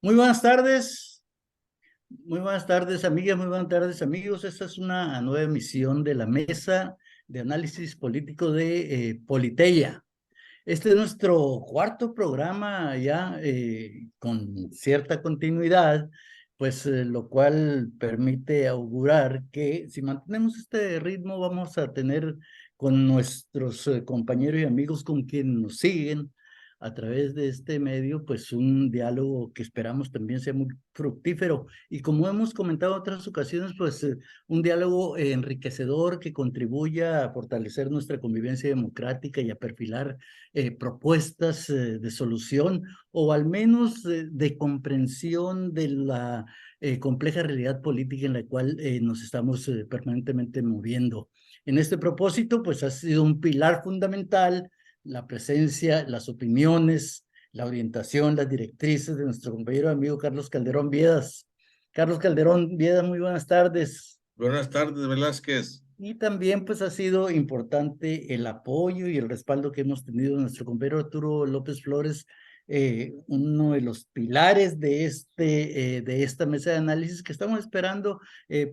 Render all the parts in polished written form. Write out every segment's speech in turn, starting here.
Muy buenas tardes amigas, muy buenas tardes amigos. Esta es una nueva emisión de la Mesa de Análisis Político de Politeia. Este es nuestro cuarto programa ya con cierta continuidad, pues lo cual permite augurar que si mantenemos este ritmo vamos a tener con nuestros compañeros y amigos con quienes nos siguen a través de este medio, pues un diálogo que esperamos también sea muy fructífero. Y como hemos comentado en otras ocasiones, pues un diálogo enriquecedor que contribuya a fortalecer nuestra convivencia democrática y a perfilar propuestas de solución o al menos de comprensión de la compleja realidad política en la cual nos estamos permanentemente moviendo. En este propósito, pues ha sido un pilar fundamental la presencia, las opiniones, la orientación, las directrices de nuestro compañero amigo Carlos Calderón Viedas. Carlos Calderón Viedas, muy buenas tardes. Buenas tardes, Velázquez. Y también pues ha sido importante el apoyo y el respaldo que hemos tenido de nuestro compañero Arturo López Flores, uno de los pilares de esta mesa de análisis que estamos esperando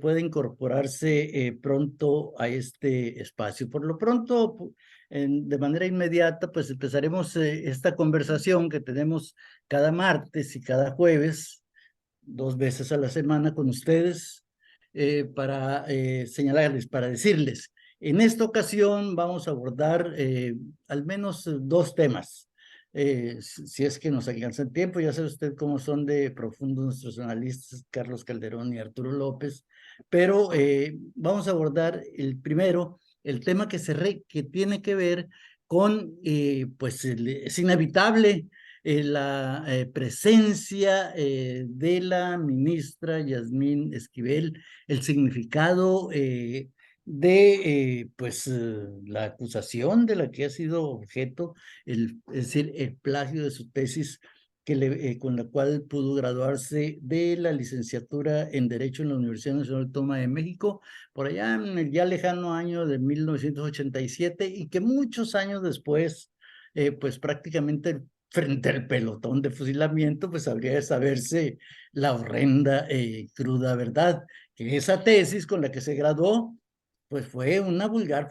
pueda incorporarse pronto a este espacio. Por lo pronto, de manera inmediata, pues empezaremos esta conversación que tenemos cada martes y cada jueves, 2 veces a la semana con ustedes, para señalarles, para decirles, en esta ocasión vamos a abordar al menos 2 temas. Si es que nos alcanza el tiempo, ya sabe usted cómo son de profundos nuestros analistas, Carlos Calderón y Arturo López, pero vamos a abordar el primero, el tema que tiene que ver con, pues es inevitable la presencia de la ministra Yasmín Esquivel, el significado pues, la acusación de la que ha sido objeto, es decir, el plagio de su tesis con la cual pudo graduarse de la licenciatura en Derecho en la Universidad Nacional Autónoma de México, por allá en el ya lejano año de 1987, y que muchos años después, pues prácticamente frente al pelotón de fusilamiento, pues habría de saberse la horrenda cruda verdad, que esa tesis con la que se graduó, pues fue una vulgar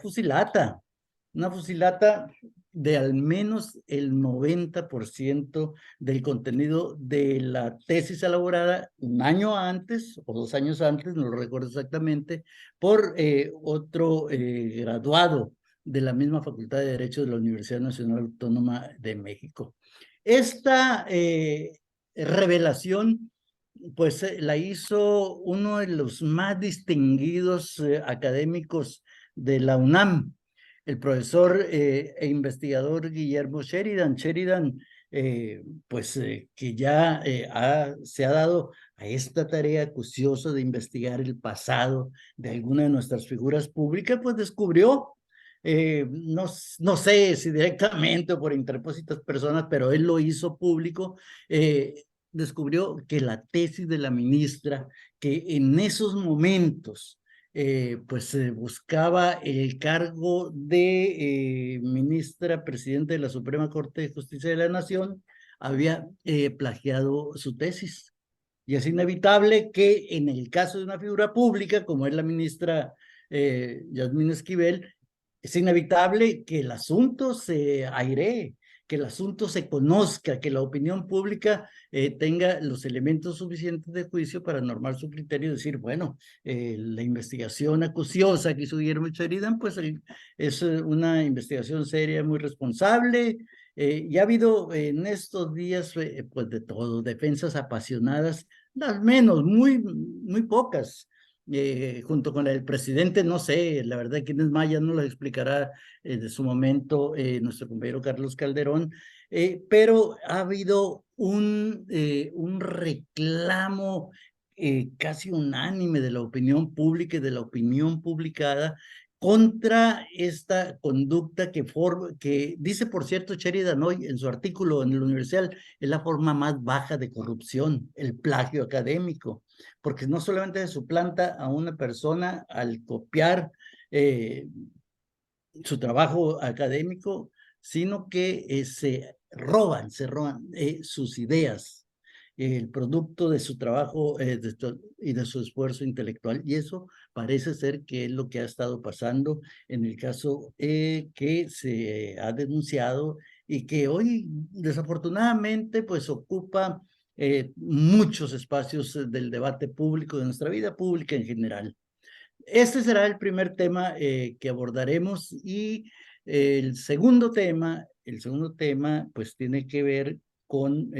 una fusilata de al menos el 90% del contenido de la tesis elaborada un año antes o 2 años antes, no lo recuerdo exactamente, por otro graduado de la misma Facultad de Derecho de la Universidad Nacional Autónoma de México. Esta revelación, pues la hizo uno de los más distinguidos académicos de la UNAM, el profesor e investigador Guillermo Sheridan. Sheridan, pues que ya se ha dado a esta tarea acuciosa de investigar el pasado de alguna de nuestras figuras públicas, pues descubrió no sé si directamente o por interpósitas personas, pero él lo hizo público, descubrió que la tesis de la ministra, que en esos momentos pues buscaba el cargo de ministra presidente de la Suprema Corte de Justicia de la Nación, había plagiado su tesis. Y es inevitable que en el caso de una figura pública, como es la ministra Yasmín Esquivel, es inevitable que el asunto se airee, que el asunto se conozca, que la opinión pública tenga los elementos suficientes de juicio para normar su criterio y decir, bueno, la investigación acuciosa que hizo Guillermo Sheridan, pues es una investigación seria, muy responsable, y ha habido en estos días, pues de todo, defensas apasionadas, las menos, muy pocas, junto con el presidente, no sé, la verdad, quién es más, ya nos lo explicará de su momento nuestro compañero Carlos Calderón, pero ha habido un reclamo casi unánime de la opinión pública y de la opinión publicada contra esta conducta que dice, por cierto, Sheridan hoy en su artículo en el Universal, es la forma más baja de corrupción, el plagio académico, porque no solamente se suplanta a una persona al copiar su trabajo académico, sino que se roban sus ideas, el producto de su trabajo y de su esfuerzo intelectual. Y eso parece ser que es lo que ha estado pasando en el caso que se ha denunciado y que hoy desafortunadamente pues ocupa muchos espacios del debate público, de nuestra vida pública en general. Este será el primer tema que abordaremos y el segundo tema pues tiene que ver con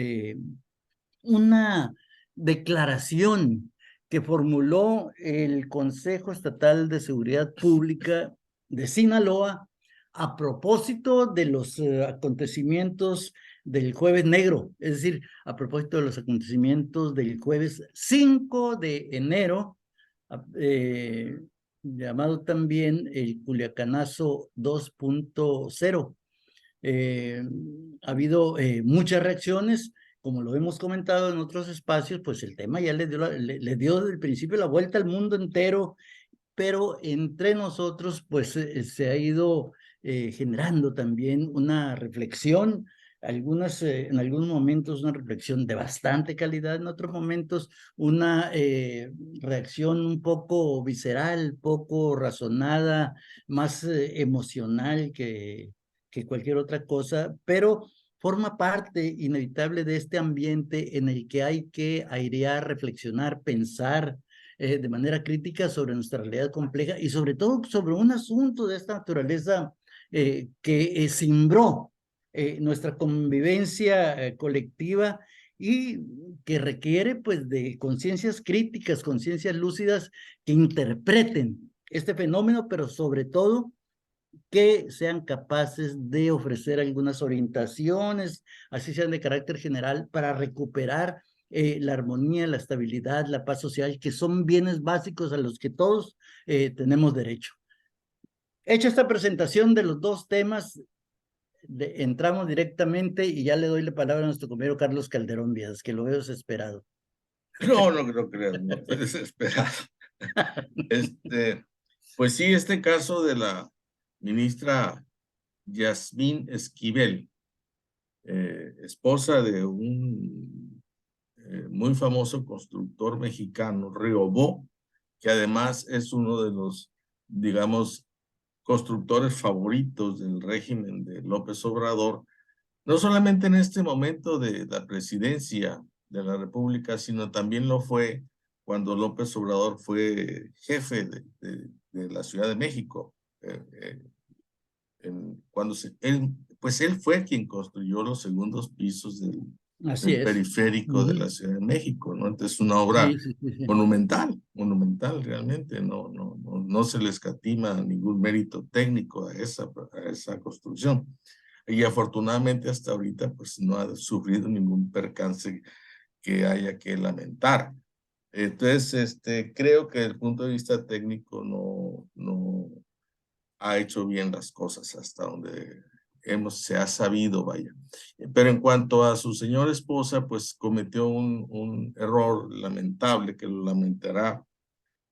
una declaración que formuló el Consejo Estatal de Seguridad Pública de Sinaloa a propósito de los acontecimientos del Jueves Negro, es decir, a propósito de los acontecimientos del jueves 5 de enero, eh, llamado también el Culiacanazo 2.0. Ha habido muchas reacciones, como lo hemos comentado en otros espacios, pues el tema ya le dio desde el principio la vuelta al mundo entero, pero entre nosotros pues se ha ido generando también una reflexión, en algunos momentos una reflexión de bastante calidad, en otros momentos una reacción un poco visceral, poco razonada, más emocional que cualquier otra cosa, pero forma parte inevitable de este ambiente en el que hay que airear, reflexionar, pensar, de manera crítica sobre nuestra realidad compleja y sobre todo sobre un asunto de esta naturaleza que cimbró nuestra convivencia colectiva y que requiere pues de conciencias críticas, conciencias lúcidas que interpreten este fenómeno, pero sobre todo que sean capaces de ofrecer algunas orientaciones, así sean de carácter general, para recuperar la armonía, la estabilidad, la paz social, que son bienes básicos a los que todos tenemos derecho. Hecha esta presentación de los dos temas, entramos directamente y ya le doy la palabra a nuestro compañero Carlos Calderón Vías, que lo veo desesperado. No, no creas, no estoy desesperado. Pues sí, este caso de la ministra Yasmín Esquivel, esposa de un muy famoso constructor mexicano, Riobó, que además es uno de los, digamos, constructores favoritos del régimen de López Obrador, no solamente en este momento de la presidencia de la República, sino también lo fue cuando López Obrador fue jefe de la Ciudad de México. Pues él fue quien construyó los segundos pisos Así del es. periférico de la Ciudad de México, ¿no? Entonces es una obra Sí, sí, sí, sí. monumental realmente, no se le escatima ningún mérito técnico a esa construcción. Y afortunadamente hasta ahorita pues no ha sufrido ningún percance que haya que lamentar. Entonces, creo que desde el punto de vista técnico no ha hecho bien las cosas hasta donde se ha sabido, vaya. Pero en cuanto a su señora esposa, pues cometió un error lamentable que lo lamentará.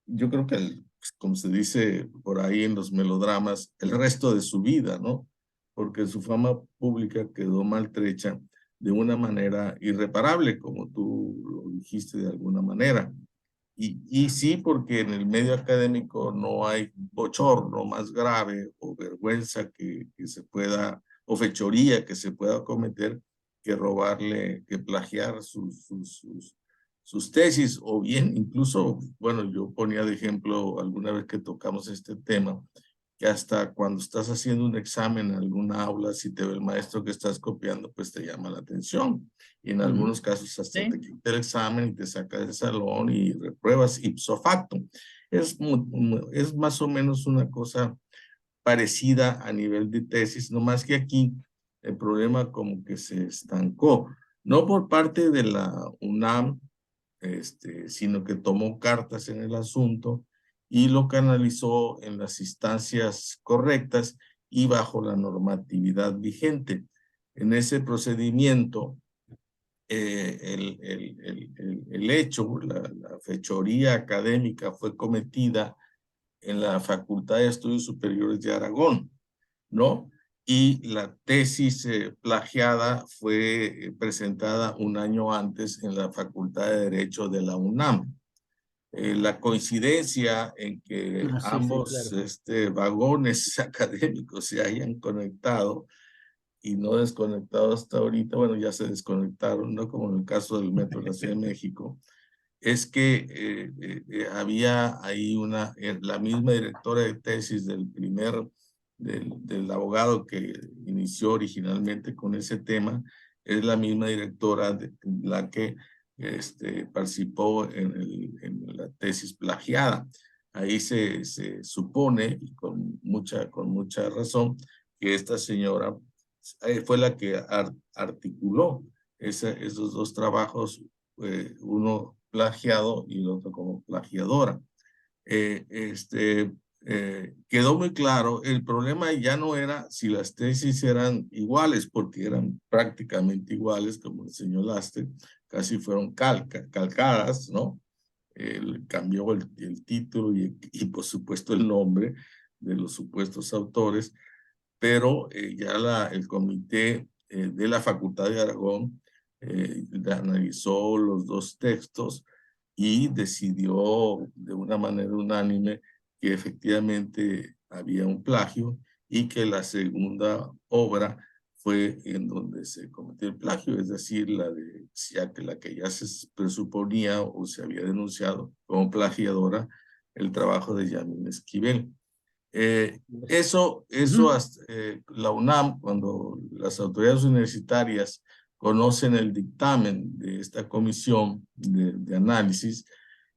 Yo creo que, pues, como se dice por ahí en los melodramas, el resto de su vida, ¿no? Porque su fama pública quedó maltrecha de una manera irreparable, como tú lo dijiste de alguna manera. Y sí, porque en el medio académico no hay bochorno más grave o vergüenza que se pueda, o fechoría que se pueda cometer, que robarle, que plagiar sus tesis, o bien incluso, bueno, yo ponía de ejemplo alguna vez que tocamos este tema, que hasta cuando estás haciendo un examen en alguna aula, si te ve el maestro que estás copiando, pues te llama la atención. Y en algunos casos hasta te quita el examen y te saca del salón y repruebas ipso facto. Es más o menos una cosa parecida a nivel de tesis, no más que aquí el problema como que se estancó, no por parte de la UNAM, sino que tomó cartas en el asunto y lo canalizó en las instancias correctas y bajo la normatividad vigente. En ese procedimiento, el hecho, la fechoría académica fue cometida en la Facultad de Estudios Superiores de Aragón. ¿no? Y la tesis plagiada fue presentada un año antes en la Facultad de Derecho de la UNAM. La coincidencia en que Sí, sí, ambos claro. vagones académicos se hayan conectado y no desconectado hasta ahorita, bueno, ya se desconectaron, ¿no? Como en el caso del Metro de la Ciudad de México, es que había ahí la misma directora de tesis del abogado que inició originalmente con ese tema, es la misma directora de la que participó en la tesis plagiada. Ahí se supone, y con mucha razón, que esta señora fue la que articuló esos dos trabajos, uno plagiado y el otro como plagiadora. Eh, este, Quedó muy claro, el problema ya no era si las tesis eran iguales, porque eran prácticamente iguales, como señalaste, casi fueron calcadas, ¿no? Cambió el título y por supuesto el nombre de los supuestos autores, pero ya el comité de la Facultad de Aragón analizó los dos textos y decidió de una manera unánime que efectivamente había un plagio y que la segunda obra fue en donde se cometió el plagio, es decir, la que ya se presuponía o se había denunciado como plagiadora, el trabajo de Yamil Esquivel. Ujú. La UNAM, cuando las autoridades universitarias conocen el dictamen de esta comisión de análisis,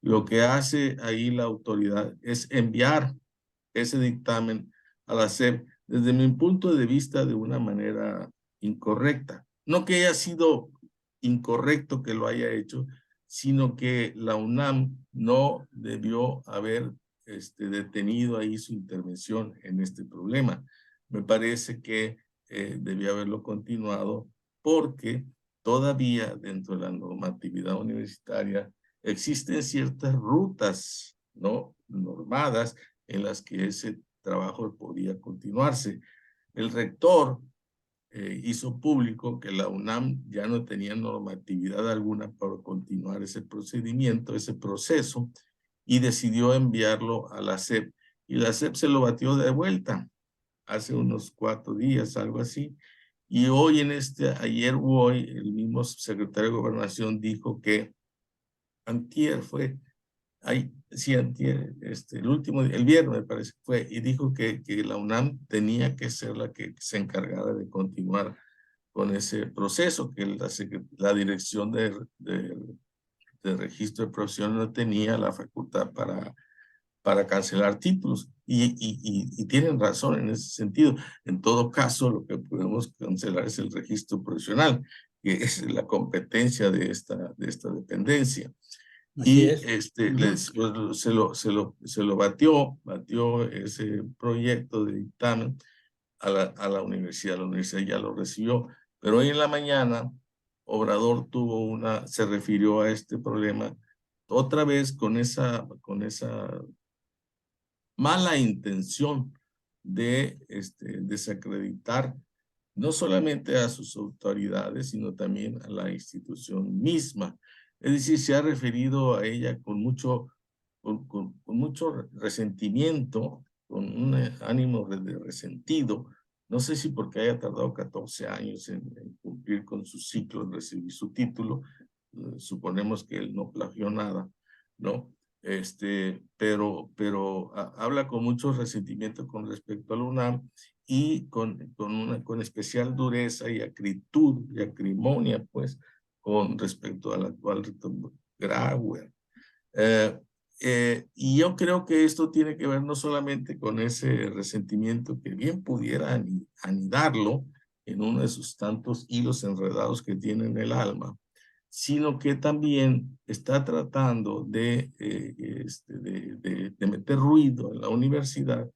lo que hace ahí la autoridad es enviar ese dictamen a la SEP desde mi punto de vista de una manera incorrecta. No que haya sido incorrecto que lo haya hecho, sino que la UNAM no debió haber detenido ahí su intervención en este problema. Me parece que debió haberlo continuado porque todavía dentro de la normatividad universitaria existen ciertas rutas, ¿no? Normadas en las que ese trabajo podía continuarse. El rector hizo público que la UNAM ya no tenía normatividad alguna para continuar ese procedimiento, ese proceso, y decidió enviarlo a la SEP. Y la SEP se lo batió de vuelta hace unos 4 días, algo así. Y hoy ayer o hoy, el mismo secretario de Gobernación dijo que antier fue, sí, antier, el viernes me parece que fue, y dijo que la UNAM tenía que ser la que se encargara de continuar con ese proceso, que la dirección de registro de profesión no tenía la facultad para cancelar títulos. Y tienen razón en ese sentido. En todo caso, lo que podemos cancelar es el registro profesional, que es la competencia de esta dependencia. Así Y es. Ujú. se lo batió ese proyecto de dictamen a la universidad. La universidad ya lo recibió, pero hoy en la mañana Obrador se refirió a este problema otra vez con esa mala intención de desacreditar no solamente a sus autoridades, sino también a la institución misma. Es decir, se ha referido a ella con mucho resentimiento, con un ánimo de resentido. No sé si porque haya tardado 14 años en cumplir con su ciclo, en recibir su título. Suponemos que él no plagió nada, ¿no? Pero habla con mucho resentimiento con respecto a la UNAM y con especial dureza y acritud y acrimonia, pues, con respecto al actual rector Grauer. Y yo creo que esto tiene que ver no solamente con ese resentimiento que bien pudiera anidarlo en uno de sus tantos hilos enredados que tiene en el alma, sino que también está tratando de meter ruido en la universidad,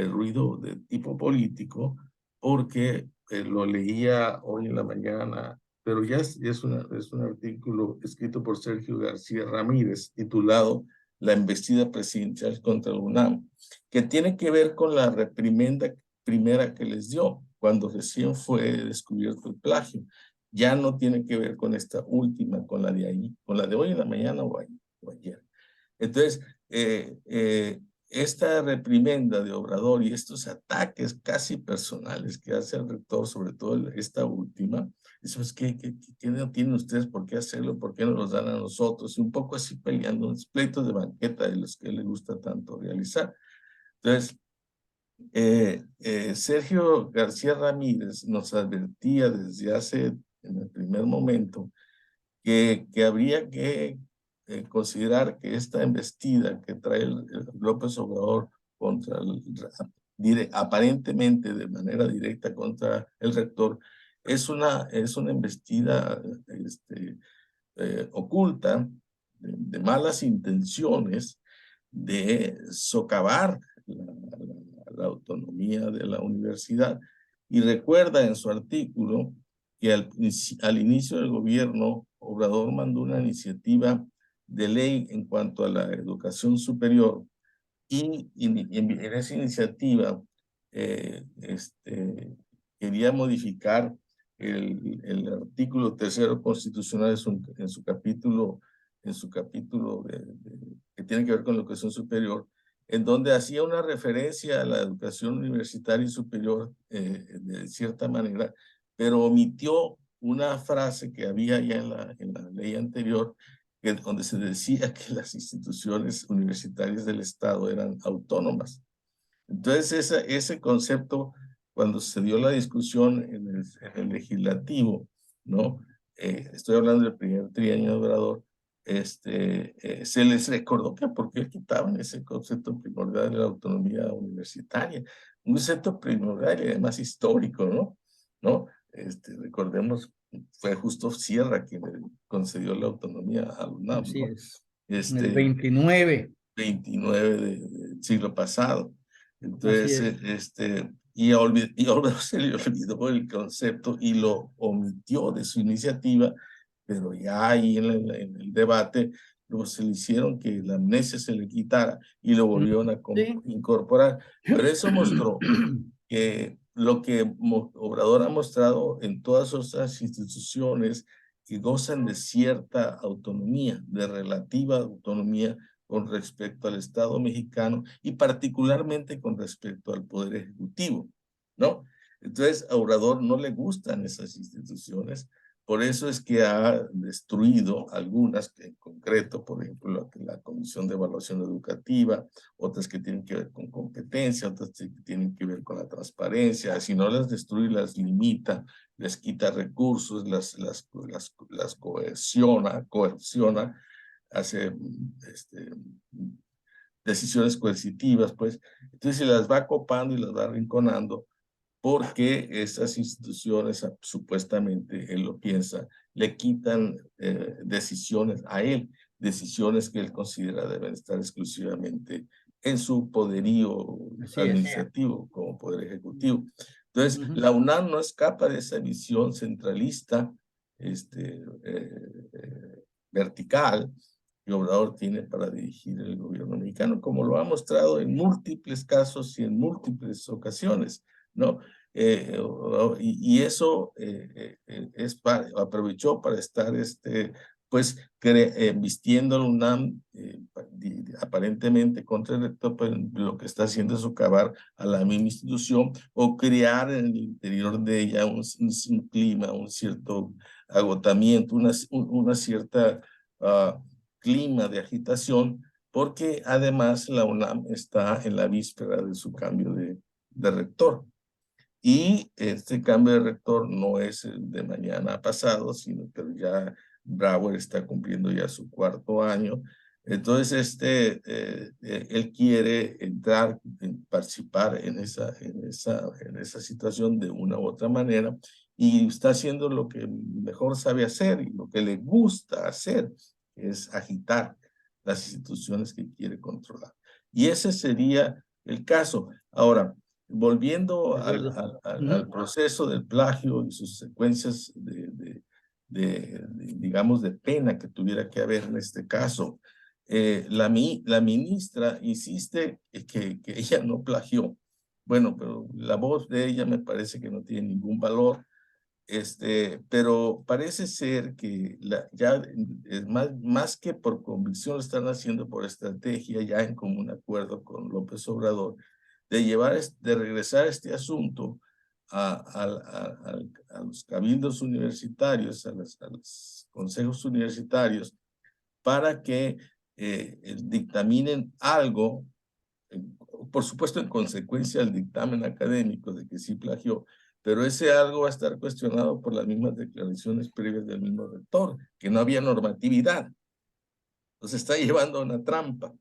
ruido de tipo político, porque lo leía hoy en la mañana, pero ya es un artículo escrito por Sergio García Ramírez, titulado La embestida presidencial contra la UNAM, que tiene que ver con la reprimenda primera que les dio, cuando recién fue descubierto el plagio. Ya no tiene que ver con esta última, con la de ahí, con la de hoy en la mañana o ayer. Entonces, esta reprimenda de Obrador y estos ataques casi personales que hace el rector, sobre todo esta última, eso es que no tienen ustedes por qué hacerlo, por qué no los dan a nosotros, y un poco así peleando, unos pleitos de banqueta de los que le gusta tanto realizar. Entonces, Sergio García Ramírez nos advertía desde hace, en el primer momento, que habría que considerar que esta embestida que trae el López Obrador contra aparentemente de manera directa contra el rector, es una embestida oculta, de malas intenciones, de socavar la autonomía de la universidad. Y recuerda en su artículo que al inicio del gobierno, Obrador mandó una iniciativa de ley en cuanto a la educación superior, y en esa iniciativa quería modificar el artículo 3º constitucional en su capítulo que tiene que ver con la educación superior, en donde hacía una referencia a la educación universitaria y superior de cierta manera, pero omitió una frase que había ya en la ley anterior, donde se decía que las instituciones universitarias del Estado eran autónomas. Entonces, ese concepto, cuando se dio la discusión en el legislativo, ¿no? Estoy hablando del primer trienio de Obrador, se les recordó que por qué quitaban ese concepto primordial de la autonomía universitaria, un concepto primordial y además histórico, ¿no? Recordemos, fue Justo Sierra quien le concedió la autonomía a la UNAM, Así ¿no? es. En el 29. 29 del siglo pasado. Así Entonces, es. y Obrador se le olvidó el concepto y lo omitió de su iniciativa, pero ya ahí en el debate se le hicieron que la amnesia se le quitara y lo volvieron a Sí. incorporar. Pero eso mostró que lo que Obrador ha mostrado en todas otras instituciones que gozan de cierta autonomía, de relativa autonomía con respecto al Estado mexicano y particularmente con respecto al Poder Ejecutivo, ¿no? Entonces, a Obrador no le gustan esas instituciones, por eso es que ha destruido algunas, que en concreto, por ejemplo, la Comisión de Evaluación Educativa, otras que tienen que ver con competencia, otras que tienen que ver con la transparencia. Si no las destruye, las limita, les quita recursos, las coerciona, hace decisiones coercitivas, pues. Entonces se las va copando y las va arrinconando, porque esas instituciones, supuestamente, él lo piensa, le quitan decisiones a él, decisiones que él considera deben estar exclusivamente en su poderío administrativo como poder ejecutivo. Entonces, la UNAM no escapa de esa visión centralista, vertical, que Obrador tiene para dirigir el gobierno mexicano, como lo ha mostrado en múltiples casos y en múltiples ocasiones, ¿no? Y eso aprovechó para estar pues vistiendo a la UNAM aparentemente contra el rector, pues lo que está haciendo es socavar a la misma institución o crear en el interior de ella un clima, un cierto agotamiento, una cierta clima de agitación, porque además la UNAM está en la víspera de su cambio de rector. Y este cambio de rector no es el de mañana pasado, sino que ya Brauer está cumpliendo ya su 4º año. Entonces, él quiere entrar, participar en esa situación de una u otra manera, y está haciendo lo que mejor sabe hacer y lo que le gusta hacer, es agitar las instituciones que quiere controlar. Y ese sería el caso. Ahora, volviendo al proceso del plagio y sus secuencias digamos, de pena que tuviera que haber en este caso, la ministra insiste que ella no plagió, bueno, pero la voz de ella me parece que no tiene ningún valor. Pero parece ser que ya es más que por convicción lo están haciendo por estrategia, ya en común acuerdo con López Obrador, de regresar este asunto a los cabildos universitarios, a los consejos universitarios, para que dictaminen algo, por supuesto en consecuencia del dictamen académico de que sí plagió, pero ese algo va a estar cuestionado por las mismas declaraciones previas del mismo rector, que no había normatividad. Los está llevando a una trampa.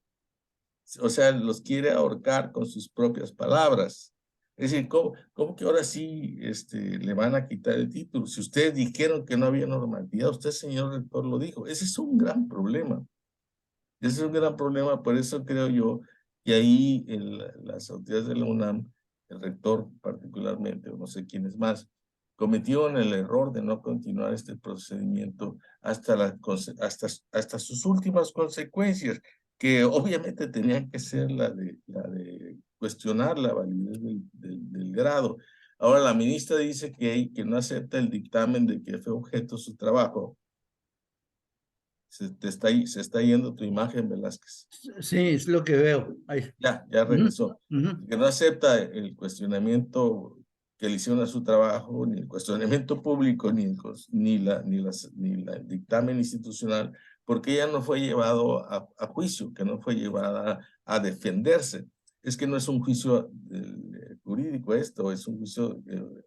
O sea, los quiere ahorcar con sus propias palabras. Es decir, ¿cómo que ahora sí le van a quitar el título? Si ustedes dijeron que no había normatividad, usted, señor rector, lo dijo. Ese es un gran problema. Ese es un gran problema, por eso creo yo que ahí las autoridades de la UNAM, el rector particularmente, o no sé quién es más, cometieron el error de no continuar este procedimiento hasta sus últimas consecuencias, que obviamente tenían que ser la de cuestionar la validez del grado. Ahora la ministra dice que no acepta el dictamen de que fue objeto su trabajo. Se está yendo tu imagen, Velázquez. Sí, es lo que veo. Ahí. Ya regresó. Uh-huh. Que no acepta el cuestionamiento que le hicieron a su trabajo, ni el cuestionamiento público, ni el dictamen institucional, porque ella no fue llevado a juicio, que no fue llevada a defenderse. Es que no es un juicio jurídico esto, es un juicio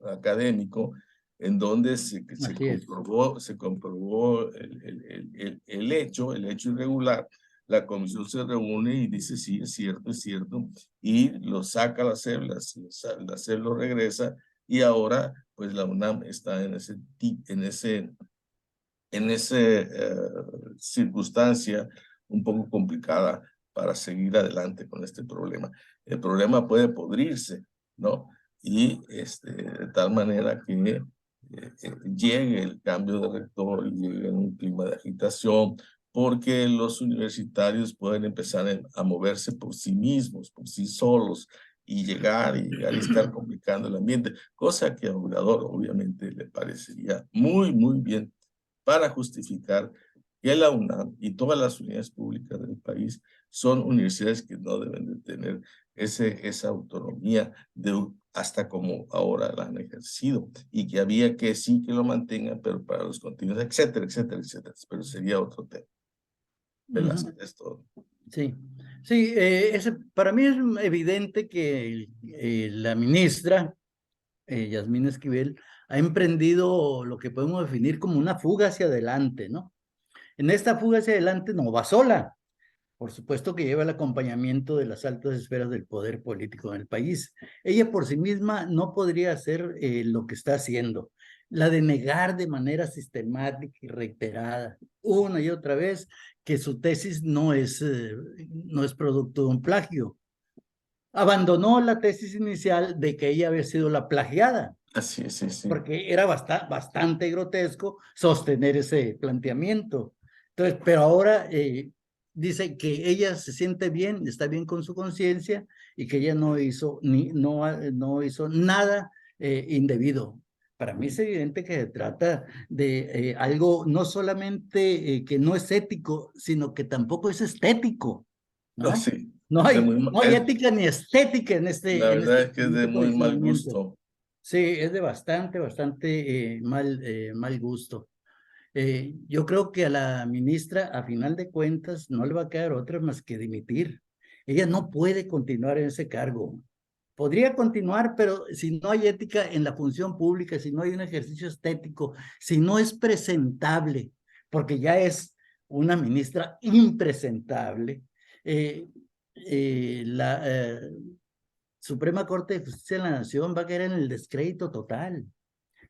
académico en donde se comprobó el hecho irregular. La comisión se reúne y dice, sí, es cierto, y lo saca la SEP, la SEP lo regresa, y ahora, pues la UNAM está en ese circunstancia un poco complicada para seguir adelante con este problema. El problema puede podrirse, ¿no? Y de tal manera que llegue el cambio de rector y llegue en un clima de agitación, porque los universitarios pueden empezar a moverse por sí mismos, por sí solos, y llegar y estar complicando el ambiente, cosa que a Obrador obviamente le parecería muy, muy bien para justificar que la UNAM y todas las unidades públicas del país son universidades que no deben de tener esa autonomía hasta como ahora la han ejercido, y que había que sí que lo mantengan, pero para los contenidos, etcétera, etcétera, etcétera. Pero sería otro tema. Velázquez, es todo. Sí, sí, para mí es evidente que la ministra, Yasmín Esquivel, ha emprendido lo que podemos definir como una fuga hacia adelante, ¿no? En esta fuga hacia adelante no va sola, por supuesto que lleva el acompañamiento de las altas esferas del poder político en el país. Ella por sí misma no podría hacer lo que está haciendo, la de negar de manera sistemática y reiterada, una y otra vez, que su tesis no es producto de un plagio. Abandonó la tesis inicial de que ella había sido la plagiada. Así es, sí. Porque era bastante grotesco sostener ese planteamiento. Entonces, pero ahora dice que ella se siente bien, está bien con su conciencia y que ella no hizo nada indebido. Para mí es evidente que se trata de algo no solamente que no es ético, sino que tampoco es estético, ¿no? Sí, No hay ética ni estética en la en verdad este es que es de muy mal gusto. Sí, es de bastante mal gusto. Yo creo que a la ministra, a final de cuentas, no le va a quedar otra más que dimitir. Ella no puede continuar en ese cargo. Podría continuar, pero si no hay ética en la función pública, si no hay un ejercicio estético, si no es presentable, porque ya es una ministra impresentable, la Suprema Corte de Justicia de la Nación va a caer en el descrédito total.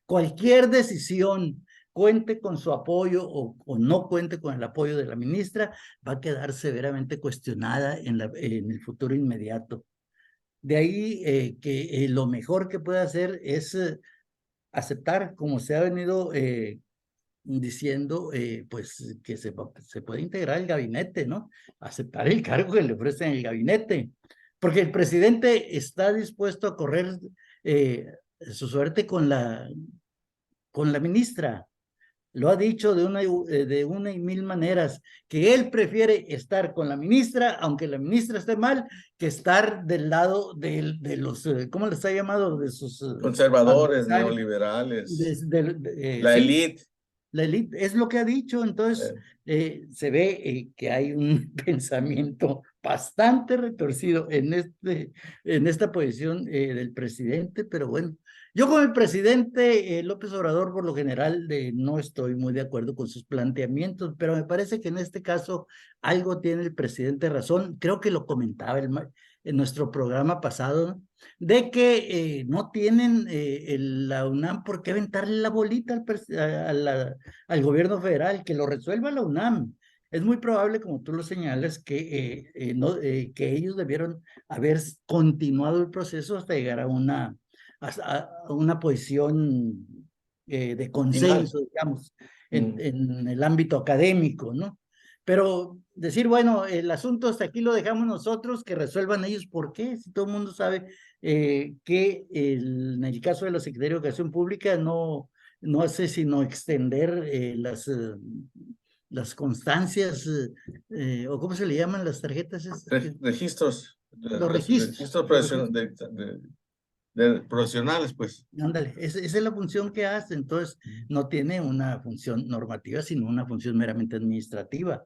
Cualquier decisión, cuente con su apoyo o no cuente con el apoyo de la ministra, va a quedar severamente cuestionada en el futuro inmediato. De ahí que lo mejor que puede hacer es aceptar, como se ha venido diciendo, pues que se puede integrar el gabinete, ¿no? Aceptar el cargo que le ofrecen el gabinete. porque el presidente está dispuesto a correr su suerte con la ministra. Lo ha dicho de una y mil maneras, que él prefiere estar con la ministra, aunque la ministra esté mal, que estar del lado de los, ¿cómo les ha llamado? De sus Conservadores, adversarios. neoliberales, la Sí, élite. la élite es lo que ha dicho. Entonces se ve que hay un pensamiento bastante retorcido en esta posición del presidente, pero bueno, yo con el presidente López Obrador por lo general no estoy muy de acuerdo con sus planteamientos, pero me parece que en este caso algo tiene el presidente razón. Creo que lo comentaba en nuestro programa pasado, ¿no? De que no tienen la UNAM por qué aventarle la bolita al gobierno federal, que lo resuelva la UNAM. Es muy probable, como tú lo señalas, que ellos debieron haber continuado el proceso hasta llegar a una posición de Final. consenso, digamos, en el ámbito académico, ¿no? Pero decir, bueno, el asunto hasta aquí lo dejamos nosotros, que resuelvan ellos. ¿Por qué? Si todo el mundo sabe que en el caso de la Secretaría de Educación Pública no hace sino extender las constancias, o ¿cómo se le llaman las tarjetas? Registros, Los los registros. registros profesionales, pues. Ándale, esa es la función que hace. Entonces, no tiene una función normativa, sino una función meramente administrativa.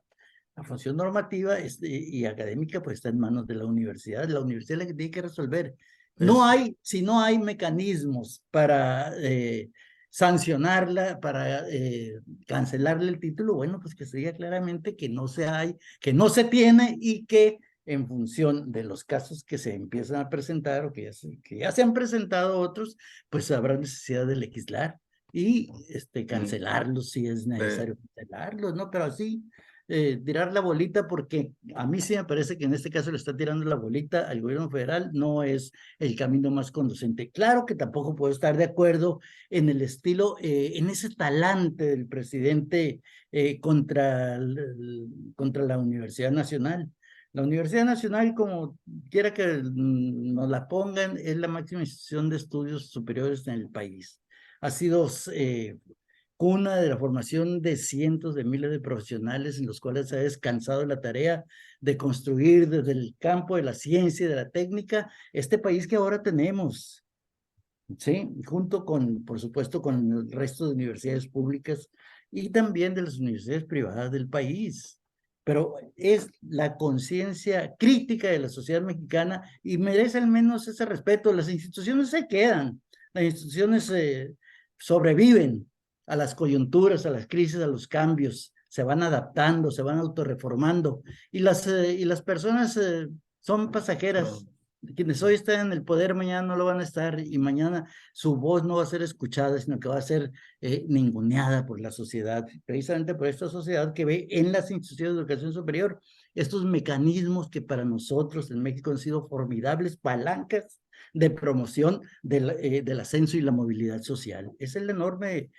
La función normativa y académica pues está en manos de la universidad. La universidad es la que tiene que resolver. Si no hay mecanismos para sancionarla, para cancelarle el título, bueno, pues que se diga claramente que no se tiene, y que en función de los casos que se empiezan a presentar o que ya se han presentado otros, pues habrá necesidad de legislar y cancelarlos si es necesario cancelarlos, ¿no? Pero así tirar la bolita, porque a mí sí me parece que en este caso le está tirando la bolita al gobierno federal, no es el camino más conducente. Claro que tampoco puedo estar de acuerdo en el estilo, en ese talante del presidente contra la Universidad Nacional. La Universidad Nacional, como quiera que nos la pongan, es la máxima institución de estudios superiores en el país. Ha sido cuna de la formación de cientos de miles de profesionales, en los cuales se ha descansado la tarea de construir desde el campo de la ciencia y de la técnica este país que ahora tenemos, ¿sí? Junto con, por supuesto, con el resto de universidades públicas y también de las universidades privadas del país. Pero es la conciencia crítica de la sociedad mexicana y merece al menos ese respeto. Las instituciones se quedan, las instituciones sobreviven a las coyunturas, a las crisis, a los cambios, se van adaptando, se van autorreformando, y las personas son pasajeras. Quienes hoy están en el poder, mañana no lo van a estar, y mañana su voz no va a ser escuchada, sino que va a ser ninguneada por la sociedad, precisamente por esta sociedad que ve en las instituciones de educación superior estos mecanismos que para nosotros en México han sido formidables palancas de promoción del ascenso y la movilidad social. Es el enorme,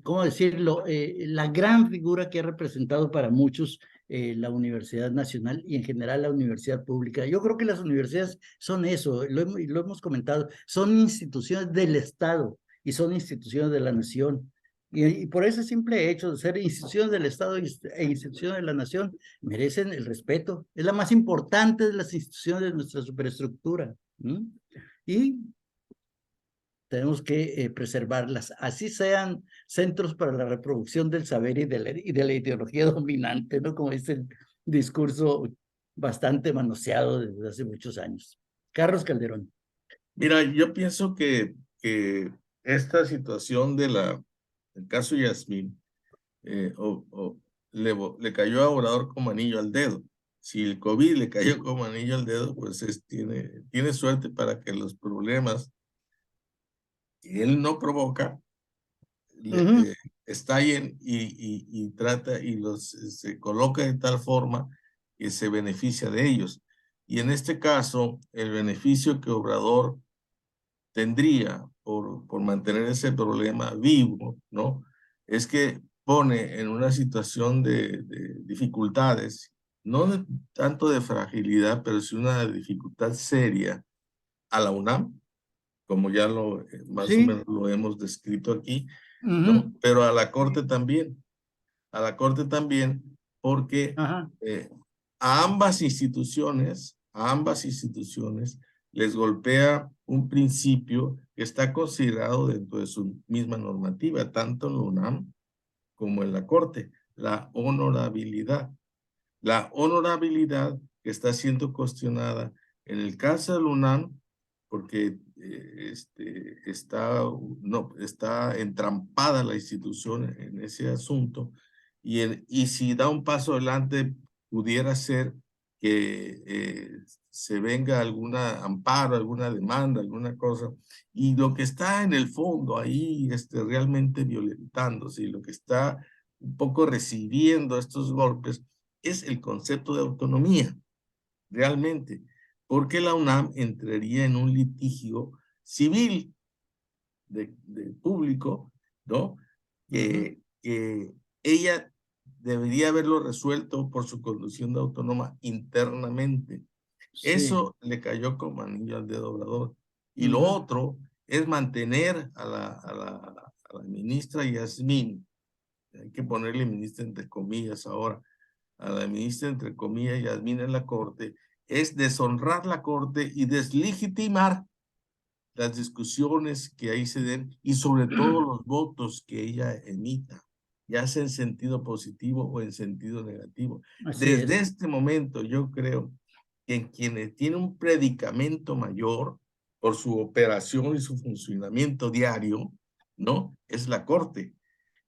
¿cómo decirlo? La gran figura que ha representado para muchos la Universidad Nacional y en general la universidad pública. Yo creo que las universidades son eso, lo hemos comentado, son instituciones del Estado y son instituciones de la nación. Y por ese simple hecho de ser instituciones del Estado e instituciones de la nación, merecen el respeto. Es la más importante de las instituciones de nuestra superestructura. Y tenemos que preservarlas, así sean centros para la reproducción del saber y de la ideología dominante, ¿no? Como es el discurso bastante manoseado desde hace muchos años. Carlos Calderón. Mira, yo pienso que esta situación del caso Yasmín le cayó a Obrador como anillo al dedo. Si el COVID le cayó como anillo al dedo, pues tiene suerte para que los problemas que él no provoca estallen y trata y se coloca de tal forma que se beneficia de ellos. Y en este caso, el beneficio que Obrador tendría por mantener ese problema vivo, ¿no? Es que pone en una situación de dificultades, no tanto de fragilidad, pero sí una dificultad seria a la UNAM, como ya más o Sí. menos lo hemos descrito aquí, ¿no? Ujú. Pero a la Corte también, porque Ajá. a ambas instituciones les golpea un principio que está considerado dentro de su misma normativa, tanto en la UNAM como en la Corte, la honorabilidad. La honorabilidad que está siendo cuestionada en el caso de la UNAM, porque está entrampada la institución en ese asunto, y si da un paso adelante, pudiera ser que se venga alguna amparo, alguna demanda, alguna cosa, y lo que está en el fondo ahí realmente violentándose, y lo que está un poco recibiendo estos golpes es el concepto de autonomía, realmente, porque la UNAM entraría en un litigio civil de público, ¿no? Que ella debería haberlo resuelto por su conducción de autónoma internamente. Sí. Eso le cayó como anillo al dedo Obrador. Y lo Ujú. otro es mantener a la ministra Yasmín, hay que ponerle ministra entre comillas ahora, a la ministra entre comillas Yasmín en la Corte, es deshonrar la Corte y deslegitimar las discusiones que ahí se den y sobre todo los votos que ella emita, ya sea en sentido positivo o en sentido negativo. Así Desde es. este momento yo creo que quienes tienen un predicamento mayor por su operación y su funcionamiento diario, ¿no? Es la Corte.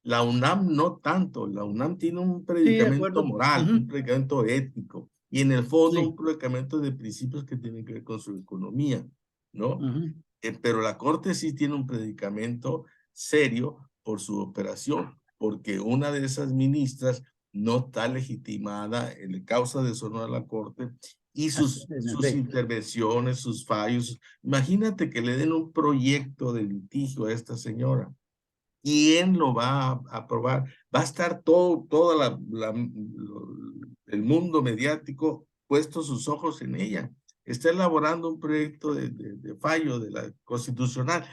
La UNAM no tanto, la UNAM tiene un Sí, de predicamento acuerdo. moral, un Ujú. predicamento ético y en el fondo un Sí. predicamento de principios que tienen que ver con su economía, ¿no? Ujú. Pero la Corte sí tiene un predicamento serio por su operación, porque una de esas ministras no está legitimada en causa de deshonor a la Corte y En sus efecto. intervenciones, sus fallos. Imagínate que le den un proyecto de litigio a esta señora. ¿Quién lo va a aprobar? Va a estar el mundo mediático puesto sus ojos en ella. Está elaborando un proyecto de fallo de la constitucional.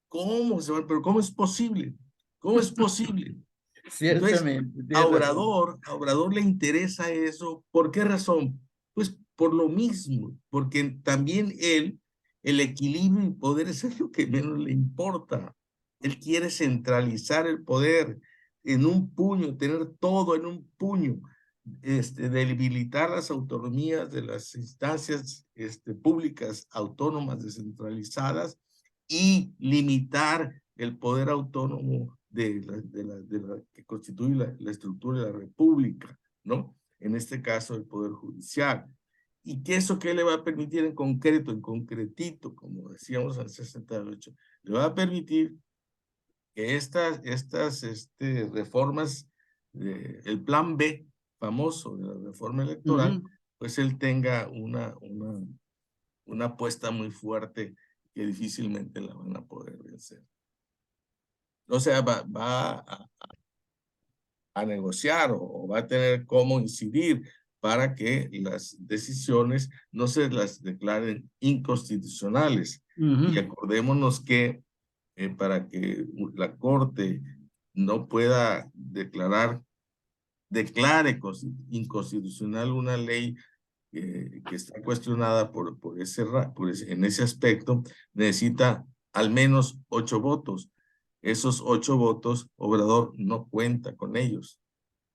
¿Cómo se va? Pero ¿cómo es posible? ¿Cómo es posible? Entonces, Ciertamente, tienes razón. A Obrador le interesa eso. ¿Por qué razón? Pues por lo mismo, porque también el equilibrio y poder es lo que menos le importa. Él quiere centralizar el poder en un puño, tener todo en un puño, debilitar las autonomías de las instancias públicas autónomas descentralizadas y limitar el poder autónomo de la que constituye la estructura de la república, ¿no? En este caso, el poder judicial. ¿Y qué eso qué le va a permitir en concreto, en concretito, como decíamos al 68? Le va a permitir que estas reformas, el plan B famoso de la reforma electoral, Ujú. pues él tenga una apuesta muy fuerte que difícilmente la van a poder vencer. O sea, va a negociar o va a tener cómo incidir para que las decisiones no se las declaren inconstitucionales. Y Ujú. acordémonos que para que la Corte no pueda declare inconstitucional una ley que está cuestionada en ese aspecto, necesita al menos 8 votos. Esos 8 votos, Obrador no cuenta con ellos.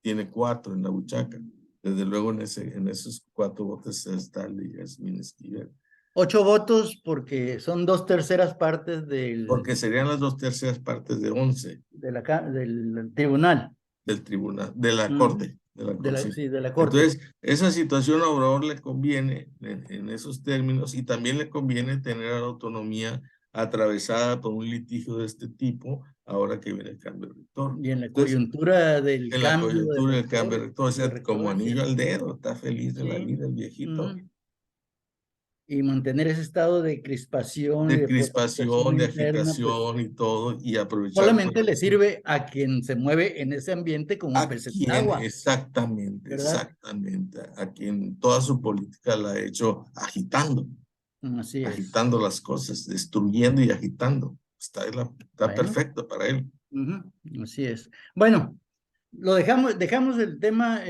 Tiene 4 en la buchaca. Desde luego en esos 4 votos está Yasmín Esquivel. 8 votos porque son 2/3 partes Porque serían las 2/3 de 11 del tribunal. del tribunal, de la Ujú. corte, sí. Sí, de la corte. Entonces, esa situación a Obrador le conviene en esos términos y también le conviene tener a la autonomía atravesada por un litigio de este tipo ahora que viene el cambio de rector. Y en la Entonces, coyuntura del en la cambio de coyuntura del cambio rector, de rector, o sea, como sí. anillo al dedo, está feliz de la Sí. vida el viejito. Ujú. y mantener ese estado de crispación y de de polarización crispación, de interna, pues agitación y todo, y aprovechar solamente pues le sirve a quien se mueve en ese ambiente como un a pez en el quien agua, exactamente, ¿verdad? exactamente, a quien toda su política la ha hecho agitando, Así es. agitando las cosas, destruyendo y agitando. Está Bueno, perfecto para él. así es. Bueno, lo dejamos el tema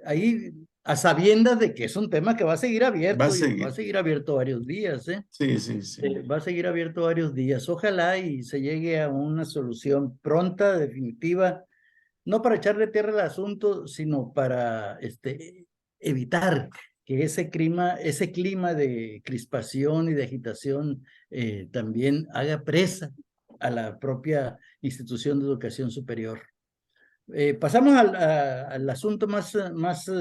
ahí a sabiendas de que es un tema que va a seguir Va a abierto y va a seguir. seguir abierto varios días, ¿eh? Sí, sí, sí. Va a seguir abierto varios días. Ojalá y se llegue a una solución pronta, definitiva, no para echarle tierra al asunto, sino para evitar que ese clima de crispación y de agitación también haga presa a la propia institución de educación superior. Pasamos al asunto más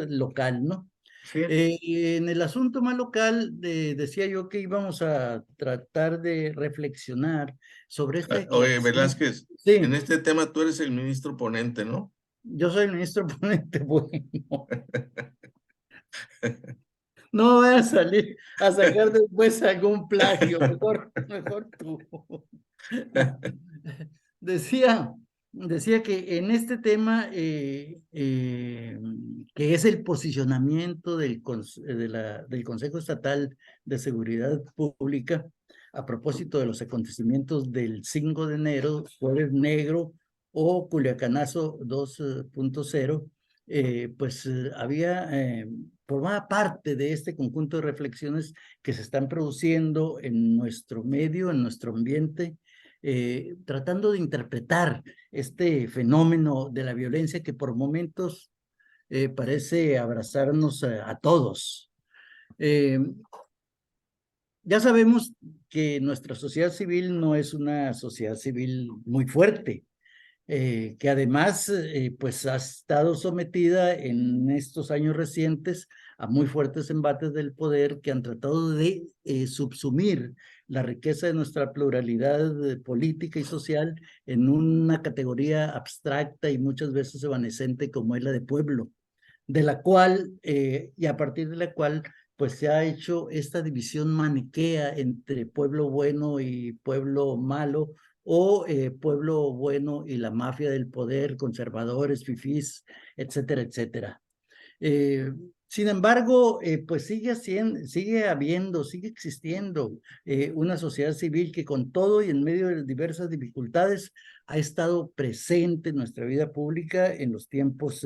local, ¿no? Sí. En el asunto más local, decía yo que íbamos a tratar de reflexionar sobre esta Oye, declaración. Velázquez, en Sí, este tema tú eres el ministro ponente, ¿no? yo soy el ministro ponente, bueno, no voy a salir a sacar después algún plagio, mejor tú. Decía, decía que en este tema, que es el posicionamiento del Consejo Estatal de Seguridad Pública, a propósito de los acontecimientos del 5 de enero, Jueves Negro o Culiacanazo 2.0, pues formaba parte de este conjunto de reflexiones que se están produciendo en nuestro medio, en nuestro ambiente, tratando de interpretar este fenómeno de la violencia que por momentos parece abrazarnos a todos. Eh, ya sabemos que nuestra sociedad civil no es una sociedad civil muy fuerte, que además pues ha estado sometida en estos años recientes a muy fuertes embates del poder que han tratado de subsumir la riqueza de nuestra pluralidad política y social en una categoría abstracta y muchas veces evanescente como es la de pueblo, de la cual y a partir de la cual pues se ha hecho esta división maniquea entre pueblo bueno y pueblo malo, o pueblo bueno y la mafia del poder, conservadores, fifís, etcétera, etcétera. Eh, Sin embargo, pues sigue existiendo una sociedad civil que con todo y en medio de diversas dificultades ha estado presente en nuestra vida pública en los tiempos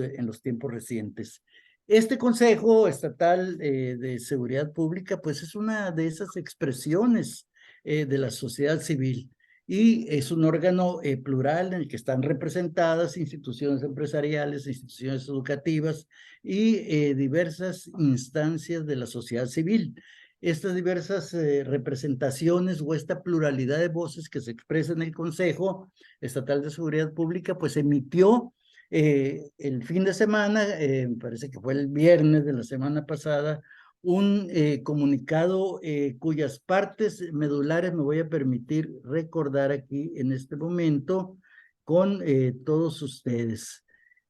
recientes. Este Consejo Estatal de Seguridad Pública, pues es una de esas expresiones de la sociedad civil y es un órgano plural en el que están representadas instituciones empresariales, instituciones educativas y diversas instancias de la sociedad civil. Estas diversas representaciones o esta pluralidad de voces que se expresa en el Consejo Estatal de Seguridad Pública, pues emitió el fin de semana, me parece que fue el viernes de la semana pasada, un comunicado cuyas partes medulares me voy a permitir recordar aquí en este momento con todos ustedes.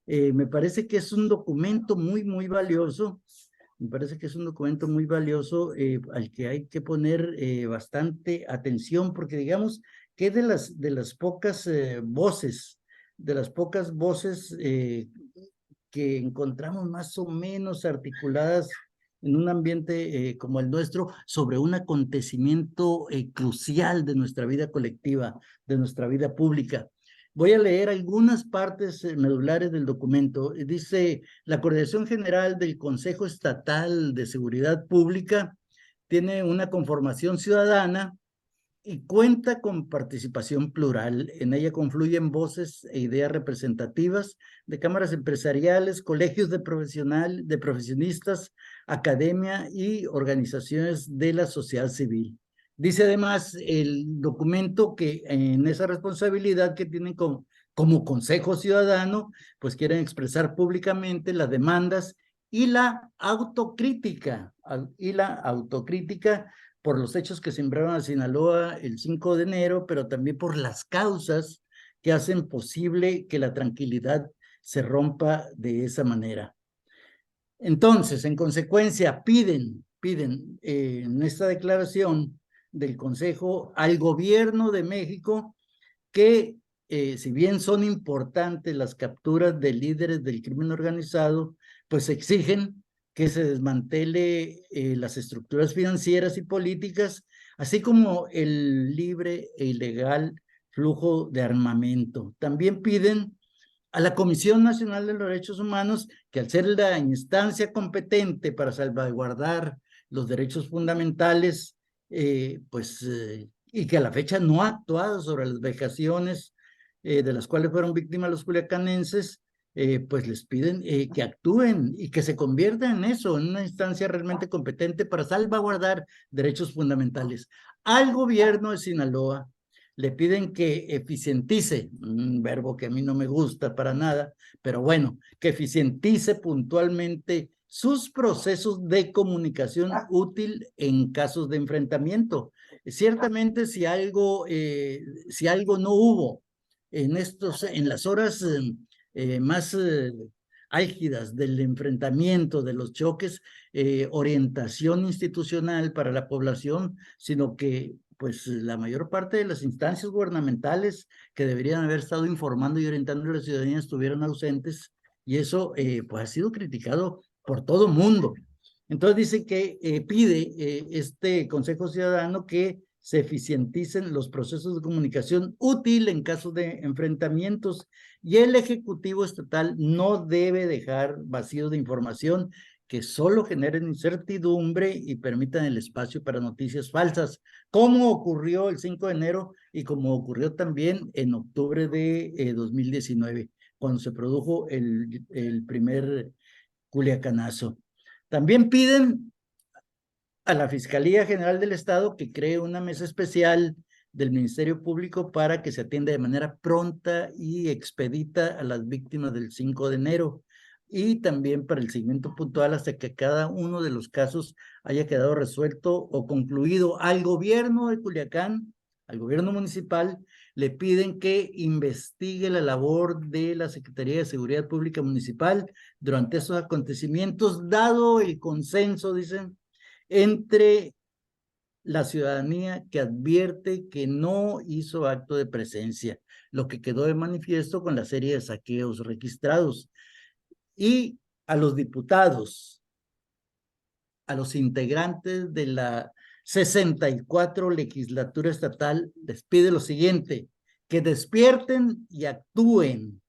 Me parece que es un documento muy valioso. Me parece que es un documento muy valioso al que hay que poner bastante atención, porque digamos que de las pocas voces que encontramos más o menos articuladas en un ambiente como el nuestro sobre un acontecimiento crucial de nuestra vida colectiva, de nuestra vida pública. Voy a leer algunas partes medulares del documento. Dice, la Coordinación General del Consejo Estatal de Seguridad Pública tiene una conformación ciudadana y cuenta con participación plural. En ella confluyen voces e ideas representativas de cámaras empresariales, colegios de profesionistas, academia y organizaciones de la sociedad civil. Dice además el documento que en esa responsabilidad que tienen como Consejo Ciudadano, pues quieren expresar públicamente las demandas y la autocrítica por los hechos que sembraron a Sinaloa el 5 de enero, pero también por las causas que hacen posible que la tranquilidad se rompa de esa manera. Entonces, en consecuencia, piden piden en esta declaración del Consejo al gobierno de México que, si bien son importantes las capturas de líderes del crimen organizado, pues exigen que se desmantele las estructuras financieras y políticas, así como el libre e ilegal flujo de armamento. También piden a la Comisión Nacional de los Derechos Humanos, que al ser la instancia competente para salvaguardar los derechos fundamentales, y que a la fecha no ha actuado sobre las vejaciones de las cuales fueron víctimas los culiacanenses, pues les piden que actúen y que se conviertan en eso, en una instancia realmente competente para salvaguardar derechos fundamentales. Al gobierno de Sinaloa le piden que eficientice, un verbo que a mí no me gusta para nada, pero bueno, que eficientice puntualmente sus procesos de comunicación útil en casos de enfrentamiento. Ciertamente, si algo no hubo en las horas más álgidas del enfrentamiento, de los choques, orientación institucional para la población, sino que pues la mayor parte de las instancias gubernamentales que deberían haber estado informando y orientando a la ciudadanía estuvieron ausentes, y eso pues ha sido criticado por todo el mundo. Entonces dice que pide este Consejo Ciudadano que se eficienticen los procesos de comunicación útil en casos de enfrentamientos, y el Ejecutivo Estatal no debe dejar vacíos de información que solo generen incertidumbre y permitan el espacio para noticias falsas, como ocurrió el 5 de enero y como ocurrió también en octubre de 2019, cuando se produjo el primer culiacanazo. También piden a la Fiscalía General del Estado que cree una mesa especial del Ministerio Público para que se atienda de manera pronta y expedita a las víctimas del 5 de enero, y también para el seguimiento puntual hasta que cada uno de los casos haya quedado resuelto o concluido. Al gobierno de Culiacán, al gobierno municipal, le piden que investigue la labor de la Secretaría de Seguridad Pública Municipal durante esos acontecimientos, dado el consenso, dicen, entre la ciudadanía que advierte que no hizo acto de presencia, lo que quedó de manifiesto con la serie de saqueos registrados. Y a los diputados, a los integrantes de la 64 legislatura estatal, les pide lo siguiente: que despierten y actúen.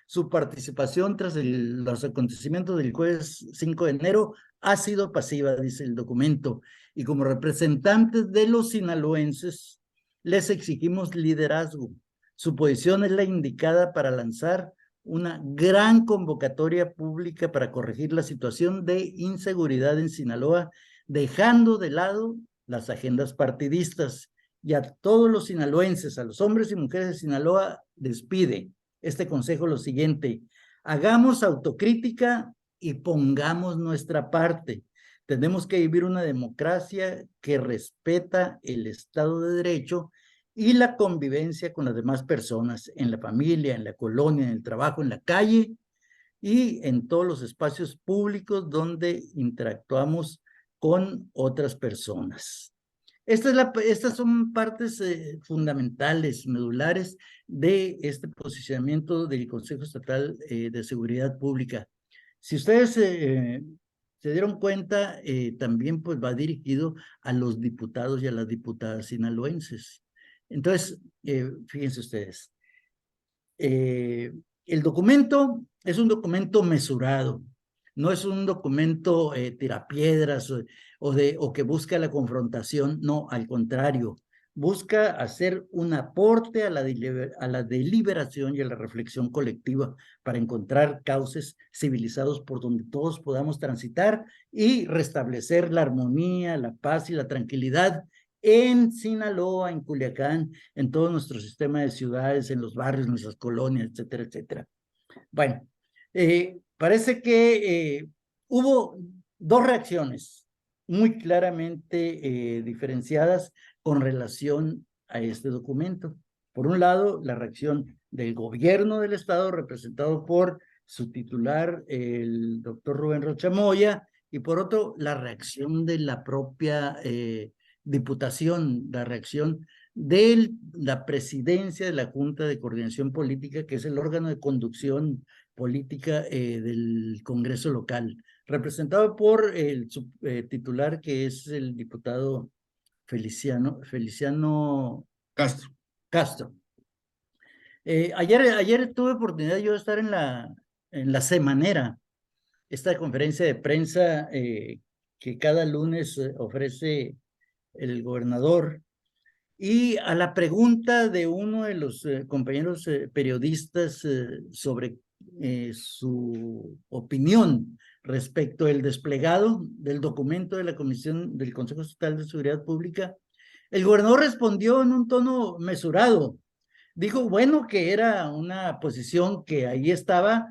Su participación tras los acontecimientos del jueves 5 de enero ha sido pasiva, dice el documento, y como representantes de los sinaloenses les exigimos liderazgo. Su posición es la indicada para lanzar una gran convocatoria pública para corregir la situación de inseguridad en Sinaloa, dejando de lado las agendas partidistas. Y a todos los sinaloenses, a los hombres y mujeres de Sinaloa, les pide este consejo lo siguiente: hagamos autocrítica y pongamos nuestra parte. Tenemos que vivir una democracia que respeta el Estado de Derecho y la convivencia con las demás personas, en la familia, en la colonia, en el trabajo, en la calle y en todos los espacios públicos donde interactuamos con otras personas. Estas son partes fundamentales, medulares de este posicionamiento del Consejo Estatal de Seguridad Pública. Si ustedes se dieron cuenta, también pues va dirigido a los diputados y a las diputadas sinaloenses. Entonces, fíjense ustedes, el documento es un documento mesurado, no es un documento tirapiedras o que busca la confrontación, no, al contrario, busca hacer un aporte a la deliberación y a la reflexión colectiva para encontrar cauces civilizados por donde todos podamos transitar y restablecer la armonía, la paz y la tranquilidad en Sinaloa, en Culiacán, en todo nuestro sistema de ciudades, en los barrios, en nuestras colonias, etcétera, etcétera. Bueno, parece que hubo dos reacciones muy claramente diferenciadas con relación a este documento. Por un lado, la reacción del gobierno del estado, representado por su titular, el doctor Rubén Rocha Moya, y por otro, la reacción de la propia diputación, la reacción de la presidencia de la Junta de Coordinación Política, que es el órgano de conducción política del Congreso local, representado por el titular, que es el diputado Feliciano Castro. Castro. Ayer tuve oportunidad yo de estar en la semanera, esta conferencia de prensa que cada lunes ofrece el gobernador, y a la pregunta de uno de los compañeros periodistas sobre su opinión respecto al desplegado del documento de la Comisión del Consejo Estatal de Seguridad Pública, el gobernador respondió en un tono mesurado. Dijo, bueno, que era una posición que ahí estaba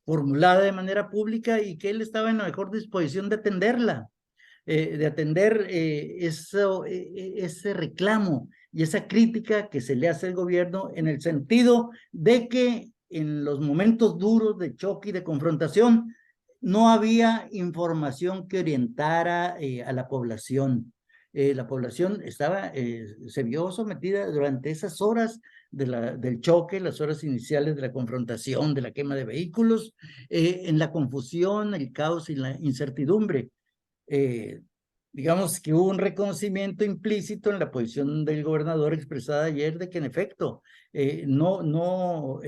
formulada de manera pública y que él estaba en la mejor disposición de atenderla, de atender ese reclamo y esa crítica que se le hace al gobierno, en el sentido de que en los momentos duros de choque y de confrontación no había información que orientara a la población. La población se vio sometida durante esas horas del choque, las horas iniciales de la confrontación, de la quema de vehículos, en la confusión, el caos y la incertidumbre. Digamos que hubo un reconocimiento implícito en la posición del gobernador expresada ayer de que en efecto no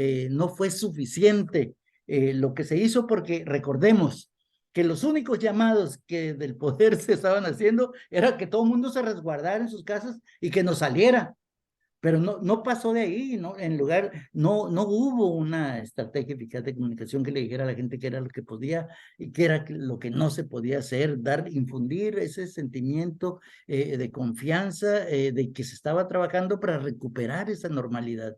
fue suficiente lo que se hizo, porque recordemos que los únicos llamados que del poder se estaban haciendo era que todo el mundo se resguardara en sus casas y que no saliera. Pero no pasó de ahí, ¿no? En lugar, no hubo una estrategia eficaz de comunicación que le dijera a la gente qué era lo que podía y qué era lo que no se podía hacer, infundir ese sentimiento de confianza, de que se estaba trabajando para recuperar esa normalidad.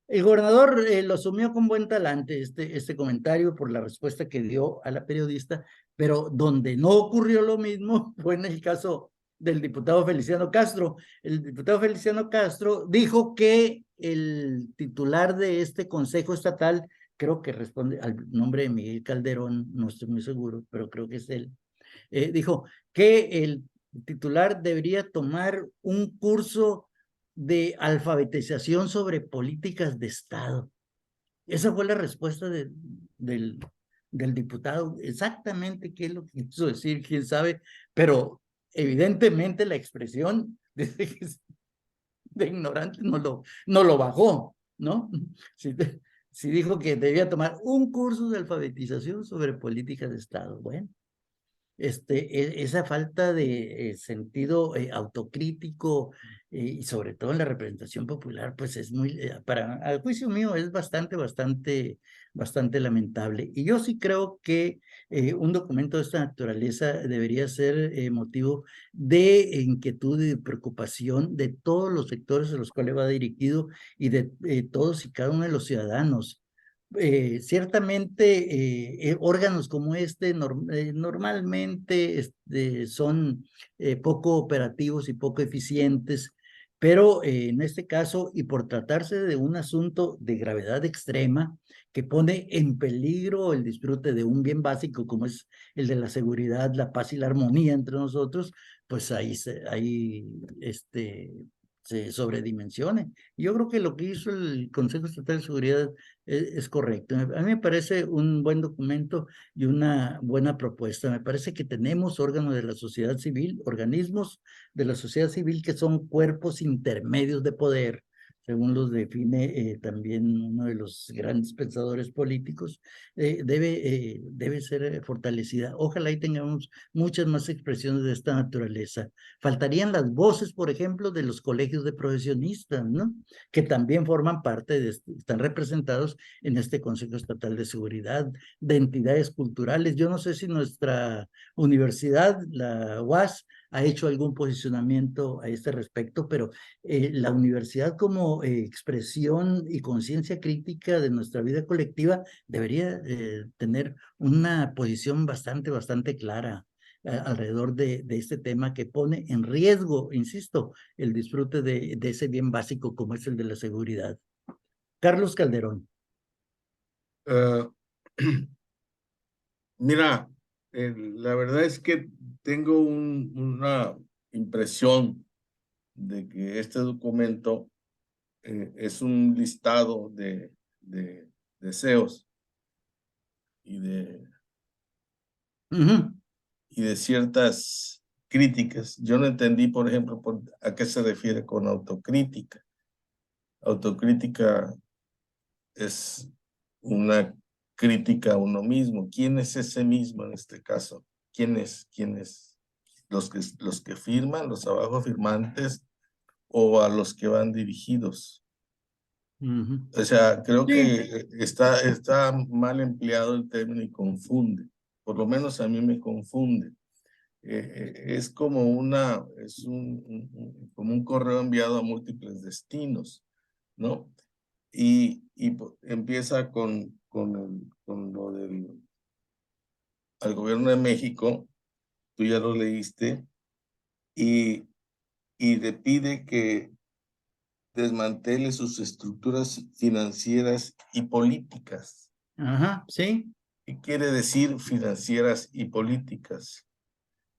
El gobernador lo asumió con buen talante este comentario por la respuesta que dio a la periodista, pero donde no ocurrió lo mismo fue en el caso del diputado Feliciano Castro. El diputado Feliciano Castro dijo que el titular de este Consejo Estatal, creo que responde al nombre de Miguel Calderón, no estoy muy seguro, pero creo que es él, dijo que el titular debería tomar un curso de alfabetización sobre políticas de Estado. Esa fue la respuesta del diputado. Exactamente qué es lo que quiso decir, quién sabe, pero evidentemente la expresión de ignorante no lo bajó, ¿no? Si dijo que debía tomar un curso de alfabetización sobre políticas de Estado. Bueno, esa falta de sentido autocrítico y sobre todo en la representación popular, pues es muy, al juicio mío, es bastante lamentable. Y yo sí creo que un documento de esta naturaleza debería ser motivo de inquietud y de preocupación de todos los sectores a los cuales va dirigido y de todos y cada uno de los ciudadanos. Ciertamente órganos como normalmente son poco operativos y poco eficientes, pero en este caso, y por tratarse de un asunto de gravedad extrema que pone en peligro el disfrute de un bien básico como es el de la seguridad, la paz y la armonía entre nosotros, pues ahí se sobredimensione. Yo creo que lo que hizo el Consejo Estatal de Seguridad es correcto. A mí me parece un buen documento y una buena propuesta. Me parece que tenemos órganos de la sociedad civil, organismos de la sociedad civil que son cuerpos intermedios de poder, según los define también uno de los grandes pensadores políticos, debe ser fortalecida. Ojalá y tengamos muchas más expresiones de esta naturaleza. Faltarían las voces, por ejemplo, de los colegios de profesionistas, ¿no? Que también forman parte están representados en este Consejo Estatal de Seguridad, de entidades culturales. Yo no sé si nuestra universidad, la UAS, ha hecho algún posicionamiento a este respecto, pero la universidad como expresión y conciencia crítica de nuestra vida colectiva debería tener una posición bastante clara alrededor de este tema que pone en riesgo, insisto, el disfrute de ese bien básico como es el de la seguridad. Carlos Calderón. Mira, La verdad es que tengo una impresión de que este documento es un listado de deseos y Ujú. y de ciertas críticas. Yo no entendí, por ejemplo, a qué se refiere con autocrítica. Autocrítica es una crítica a uno mismo. ¿Quién es ese mismo en este caso? ¿Quién es? ¿Quién es? Los que firman, los abajo firmantes o a los que van dirigidos? Ujú. O sea, creo Sí. que está mal empleado el término y confunde. Por lo menos a mí me confunde. Es como como un correo enviado a múltiples destinos, ¿no? Empieza con lo al gobierno de México, tú ya lo leíste, y, y le pide que desmantele sus estructuras financieras y políticas. Ajá, sí. ¿Qué quiere decir financieras y políticas?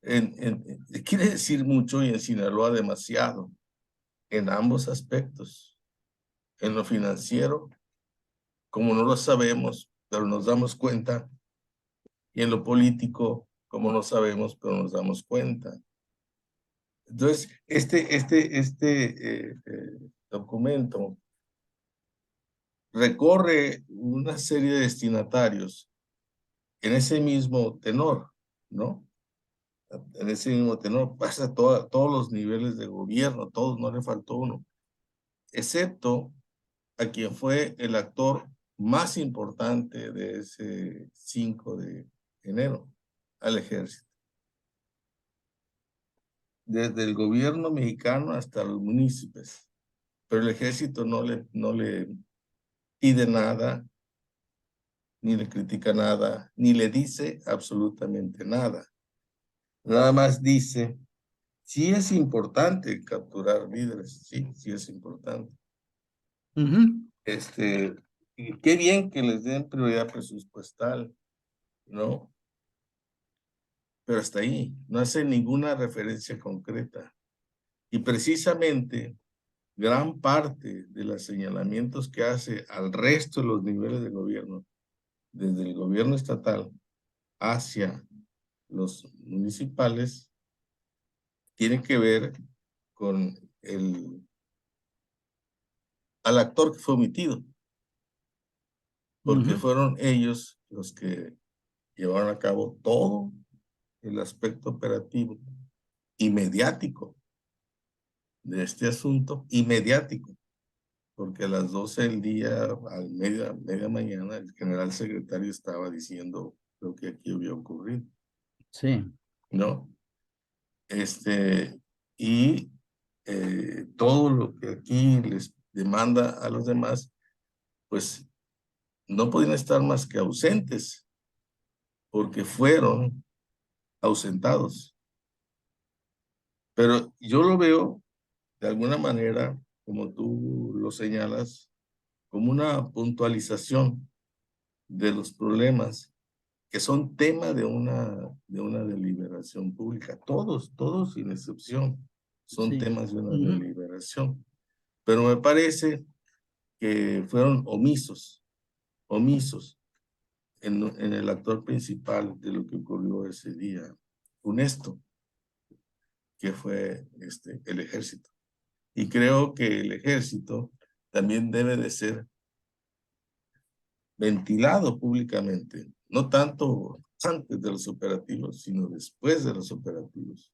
Quiere decir mucho y en Sinaloa demasiado, en ambos aspectos. En lo financiero, como no lo sabemos, pero nos damos cuenta, y en lo político, como no sabemos, pero nos damos cuenta. Entonces, documento recorre una serie de destinatarios en ese mismo tenor, ¿no? En ese mismo tenor pasa todos los niveles de gobierno, todos, no le faltó uno, excepto a quien fue el actor más importante de ese 5 de enero, al ejército. Desde el gobierno mexicano hasta los municipios. Pero el ejército no le pide nada, ni le critica nada, ni le dice absolutamente nada. Nada más dice, sí es importante capturar líderes, sí, sí es importante. Ujú. Y qué bien que les den prioridad presupuestal, ¿no? Pero hasta ahí, no hace ninguna referencia concreta. Y precisamente gran parte de los señalamientos que hace al resto de los niveles de gobierno, desde el gobierno estatal hacia los municipales, tiene que ver con al actor que fue omitido, porque Ujú. fueron ellos los que llevaron a cabo todo el aspecto operativo y mediático de este asunto, y mediático, porque a las 12 del día, media mañana, el general secretario estaba diciendo lo que aquí había ocurrido, Sí. ¿no? Y todo lo que aquí les demanda a los demás, pues no podían estar más que ausentes, porque fueron ausentados. Pero yo lo veo de alguna manera, como tú lo señalas, como una puntualización de los problemas que son tema de una deliberación pública. Todos sin excepción, son Sí. temas de una Ujú. deliberación. Pero me parece que fueron omisos en el actor principal de lo que ocurrió ese día, funesto, que fue el ejército. Y creo que el ejército también debe de ser ventilado públicamente, no tanto antes de los operativos, sino después de los operativos,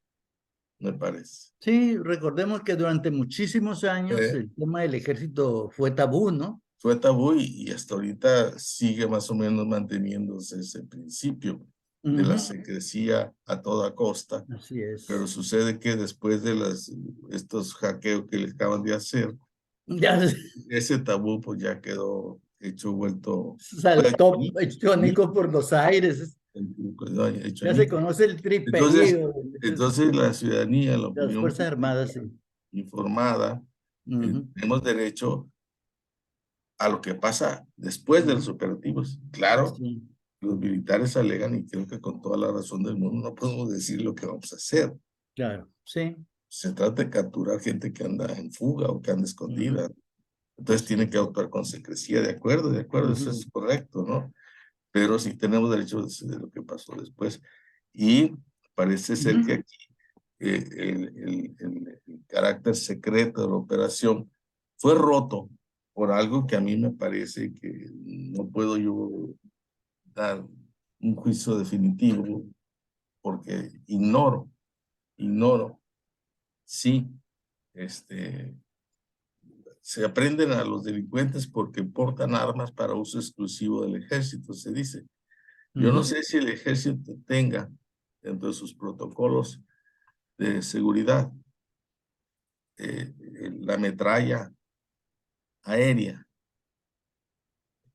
me parece. Sí, recordemos que durante muchísimos años Eh, el tema del ejército fue tabú, ¿no? Fue tabú y hasta ahorita sigue más o menos manteniéndose ese principio de la Ujú. secrecía a toda costa, Así pero es. sucede que después de estos hackeos que le acaban de hacer, Ya ese tabú pues ya quedó vuelto, fue hecho saltó añicos, icónico por los aires. quedó hecho Ya se añicos. conoce el Entonces, triperío entonces la ciudadanía, la de las opinión Fuerzas Armadas, pública sí. informada, Ujú. tenemos derecho a lo que pasa después de los operativos. Claro, Sí. Los militares alegan, y creo que con toda la razón del mundo, no podemos decir lo que vamos a hacer. Claro, sí. Se trata de capturar gente que anda en fuga o que anda escondida. Entonces Así tiene que es. actuar con secrecía, de acuerdo, eso es correcto, ¿no? Pero sí tenemos derecho de lo que pasó después. Y parece ser que aquí el carácter secreto de la operación fue roto por algo que a mí me parece que no puedo yo dar un juicio definitivo, porque ignoro si se aprenden a los delincuentes porque portan armas para uso exclusivo del ejército, se dice. Yo no sé si el ejército tenga dentro de sus protocolos de seguridad la metralla aérea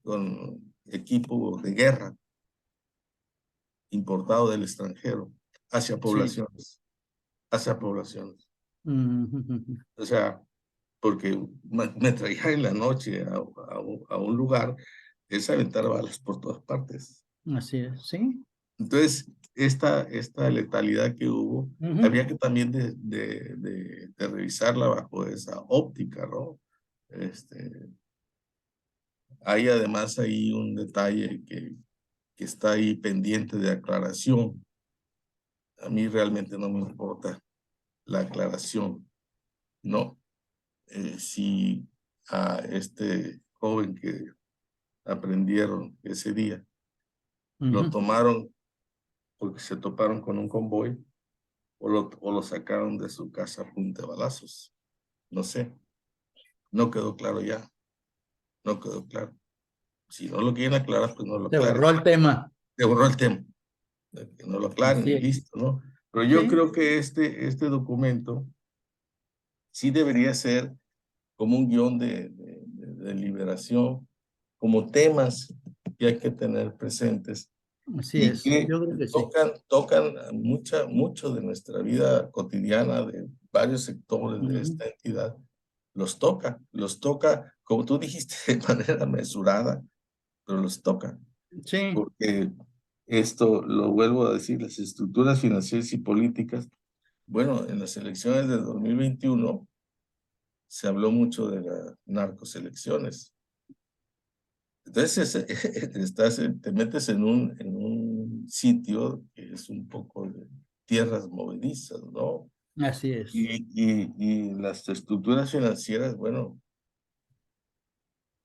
con equipo de guerra importado del extranjero hacia Sí. poblaciones, hacia poblaciones. Ujú. O sea, porque metralla en la noche a un lugar es aventar balas por todas partes. Así es, sí. Entonces, esta letalidad que hubo, había que también de revisarla bajo esa óptica, ¿no? Hay además ahí un detalle que está ahí pendiente de aclaración. A mí realmente no me importa la aclaración, ¿no? Si a este joven que aprendieron ese día, lo tomaron porque se toparon con un convoy o lo sacaron de su casa a punta de balazos. No sé, no quedó claro ya, no quedó claro. Si no lo quieren aclarar, pues no lo Se aclaren. borró el tema. Se borró el tema, que no lo aclaren Así y es. listo, ¿no? Pero yo Sí. creo que este documento sí debería ser como un guión de liberación, como temas que hay que tener presentes Así y es. que Yo creo que sí. tocan mucho de nuestra vida cotidiana, de varios sectores de esta entidad. Los toca, como tú dijiste, de manera mesurada, pero los toca, Sí. porque esto, lo vuelvo a decir, las estructuras financieras y políticas, bueno, en las elecciones de 2021 se habló mucho de las narcoselecciones. Entonces, te metes en un sitio que es un poco de tierras movedizas, ¿no? Así es. Y las estructuras financieras, bueno,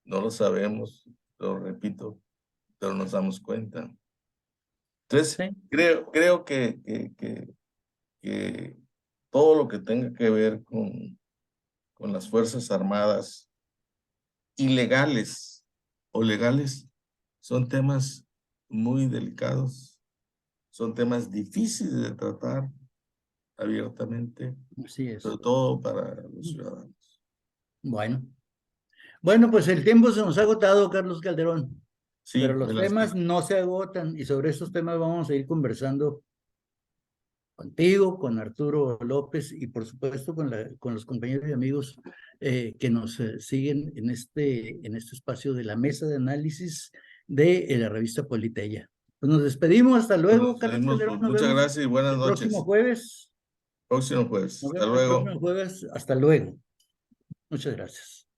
no lo sabemos, lo repito, pero nos damos cuenta. Entonces, Sí. creo que todo lo que tenga que ver con las Fuerzas Armadas ilegales o legales son temas muy delicados, son temas difíciles de tratar abiertamente, Así es. sobre todo para los ciudadanos. Bueno. Bueno, pues el tiempo se nos ha agotado, Carlos Calderón, pero Sí, me los temas lastima. no se agotan y sobre estos temas vamos a ir conversando contigo, con Arturo López y por supuesto con los compañeros y amigos que nos siguen en este espacio de la mesa de análisis de la revista Politeya. Pues nos despedimos, hasta luego, Nos Carlos vemos, Calderón, pues, nos muchas vemos gracias y buenas el próximo noches. jueves. Próximo jueves. Nos Hasta vemos el luego. próximo jueves, hasta luego. Muchas gracias.